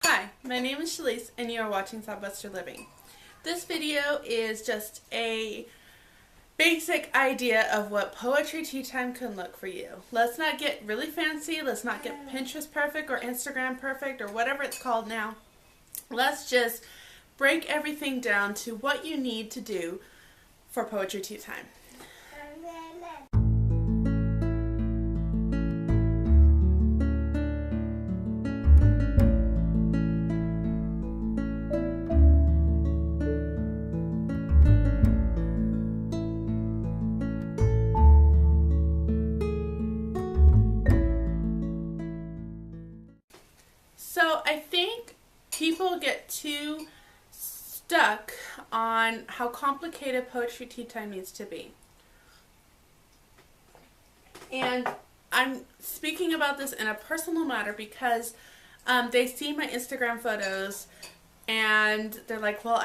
Hi, my name is Challice and you are watching Southwestern Living. This video is just a basic idea of what poetry tea time can look for you. Let's not get really fancy, let's not get Pinterest perfect or Instagram perfect or whatever it's called now. Let's just break everything down to what you need to do for poetry tea time. So I think people get too stuck on how complicated poetry tea time needs to be. And I'm speaking about this in a personal matter because they see my Instagram photos and they're like, well,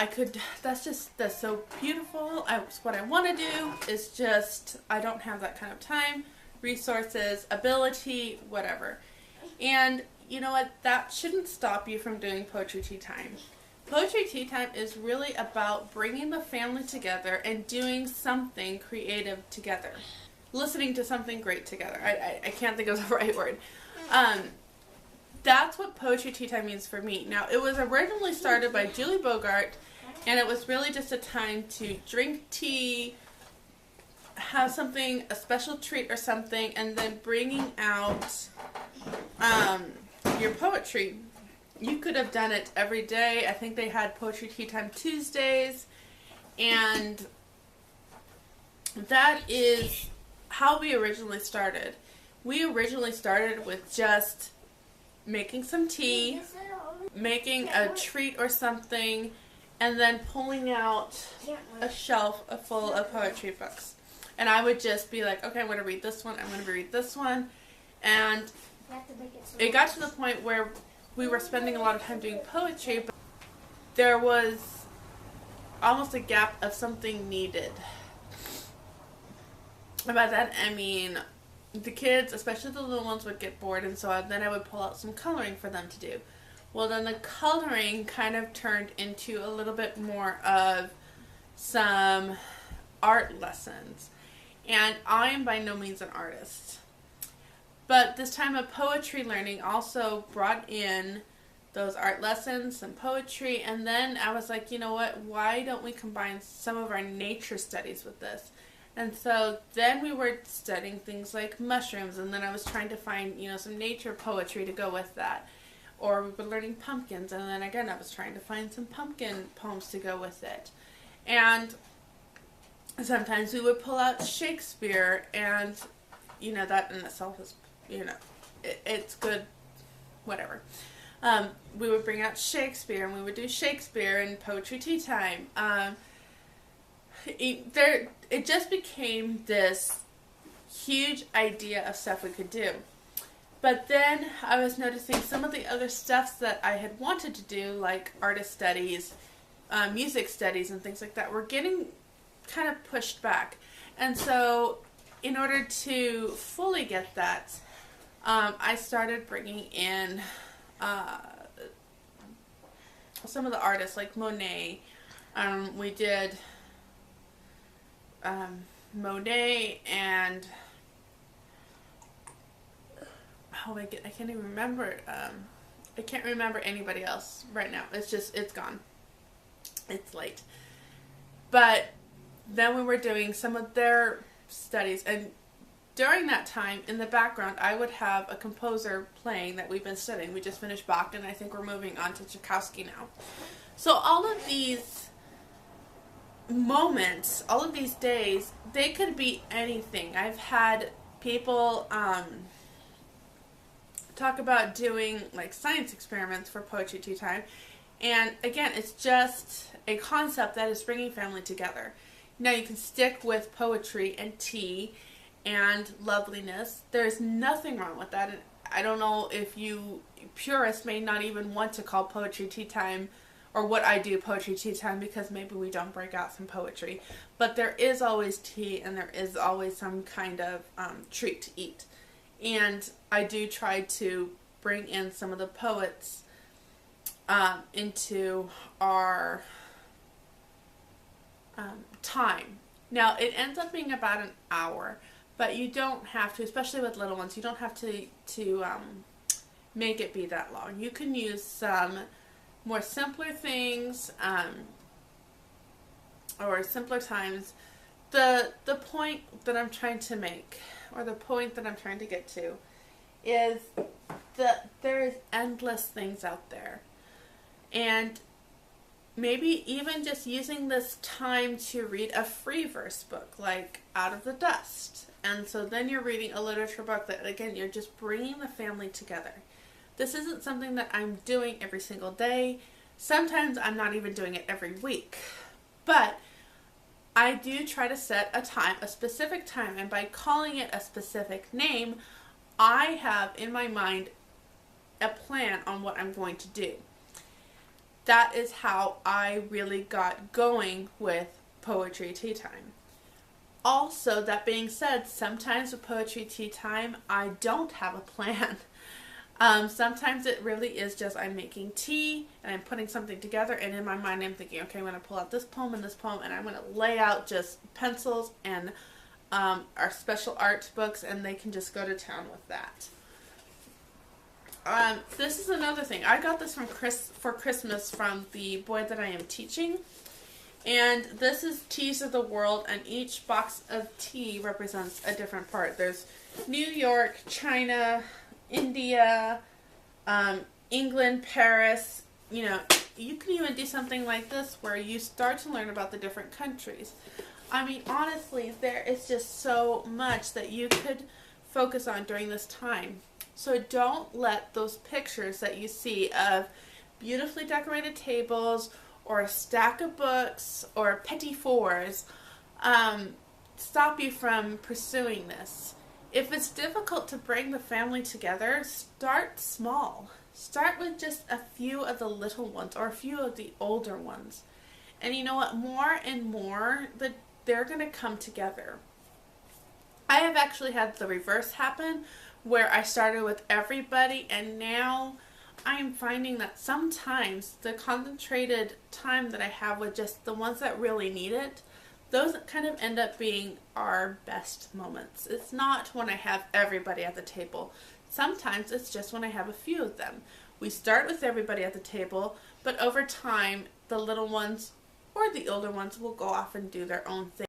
that's so beautiful. It's what I want to do. It's just, I don't have that kind of time, resources, ability, whatever. And you know what? That shouldn't stop you from doing poetry tea time. Poetry tea time is really about bringing the family together and doing something creative together. Listening to something great together. I can't think of the right word. That's what poetry tea time means for me. Now, it was originally started by Julie Bogart, and it was really just a time to drink tea, have something, a special treat or something, and then bringing out your poetry. You could have done it every day. I think they had poetry tea time Tuesdays, and that is how we originally started. We originally started with just making some tea, making a treat or something, and then pulling out a shelf full of poetry books. And I would just be like, okay, I'm going to read this one, I'm going to read this one, and it got to the point where we were spending a lot of time doing poetry, but there was almost a gap of something needed. And by that I mean the kids, especially the little ones, would get bored, and so then I would pull out some coloring for them to do. Well, then the coloring kind of turned into a little bit more of some art lessons. And I am by no means an artist. But this time of poetry learning also brought in those art lessons, some poetry, and then I was like, you know what, why don't we combine some of our nature studies with this? And so then we were studying things like mushrooms, and then I was trying to find, some nature poetry to go with that. Or we were learning pumpkins, and then again I was trying to find some pumpkin poems to go with it. And sometimes we would pull out Shakespeare, and that in itself is, it's good, whatever. We would bring out Shakespeare, and we would do Shakespeare and poetry tea time. It just became this huge idea of stuff we could do. But then I was noticing some of the other stuff that I had wanted to do, like artist studies, music studies, and things like that, were getting kind of pushed back. And so in order to fully get that, I started bringing in some of the artists, like Monet. We did Monet and I can't even remember. I can't remember anybody else right now. It's gone. It's late. But then we were doing some of their studies, and during that time, in the background, I would have a composer playing that we've been studying. We just finished Bach, and I think we're moving on to Tchaikovsky now. So all of these moments, all of these days, they could be anything. I've had people talk about doing like science experiments for poetry tea time, and again, it's just a concept that is bringing family together. Now you can stick with poetry and tea and loveliness. There's nothing wrong with that. And I don't know if you purists may not even want to call poetry tea time, or what I do poetry tea time, because maybe we don't break out some poetry. But there is always tea, and there is always some kind of treat to eat. And I do try to bring in some of the poets into our time. Now, it ends up being about an hour, but you don't have to, especially with little ones, you don't have to make it be that long. You can use some more simpler things or simpler times. The point that I'm trying to make, or the point that I'm trying to get to, is that there is endless things out there. And maybe even just using this time to read a free verse book, like Out of the Dust. And so then you're reading a literature book that, again, you're just bringing the family together. This isn't something that I'm doing every single day. Sometimes I'm not even doing it every week. But I do try to set a time, a specific time, and by calling it a specific name, I have in my mind a plan on what I'm going to do. That is how I really got going with Poetry Tea Time. Also, that being said, sometimes with Poetry Tea Time, I don't have a plan. Sometimes it really is just I'm making tea and I'm putting something together, and in my mind I'm thinking, okay, I'm going to pull out this poem and I'm going to lay out just pencils and our special art books, and they can just go to town with that. This is another thing. I got this for Christmas from the boy that I am teaching. And this is Teas of the World, and each box of tea represents a different part. There's New York, China, India, England, Paris. You know, you can even do something like this where you start to learn about the different countries. I mean, honestly, there is just so much that you could focus on during this time. So don't let those pictures that you see of beautifully decorated tables or a stack of books or petit fours stop you from pursuing this. If it's difficult to bring the family together, start small. Start with just a few of the little ones or a few of the older ones. And you know what? More and more, they're going to come together. I have actually had the reverse happen, where I started with everybody, and now I'm finding that sometimes the concentrated time that I have with just the ones that really need it, those kind of end up being our best moments. It's not when I have everybody at the table. Sometimes it's just when I have a few of them. We start with everybody at the table, but over time, the little ones or the older ones will go off and do their own thing.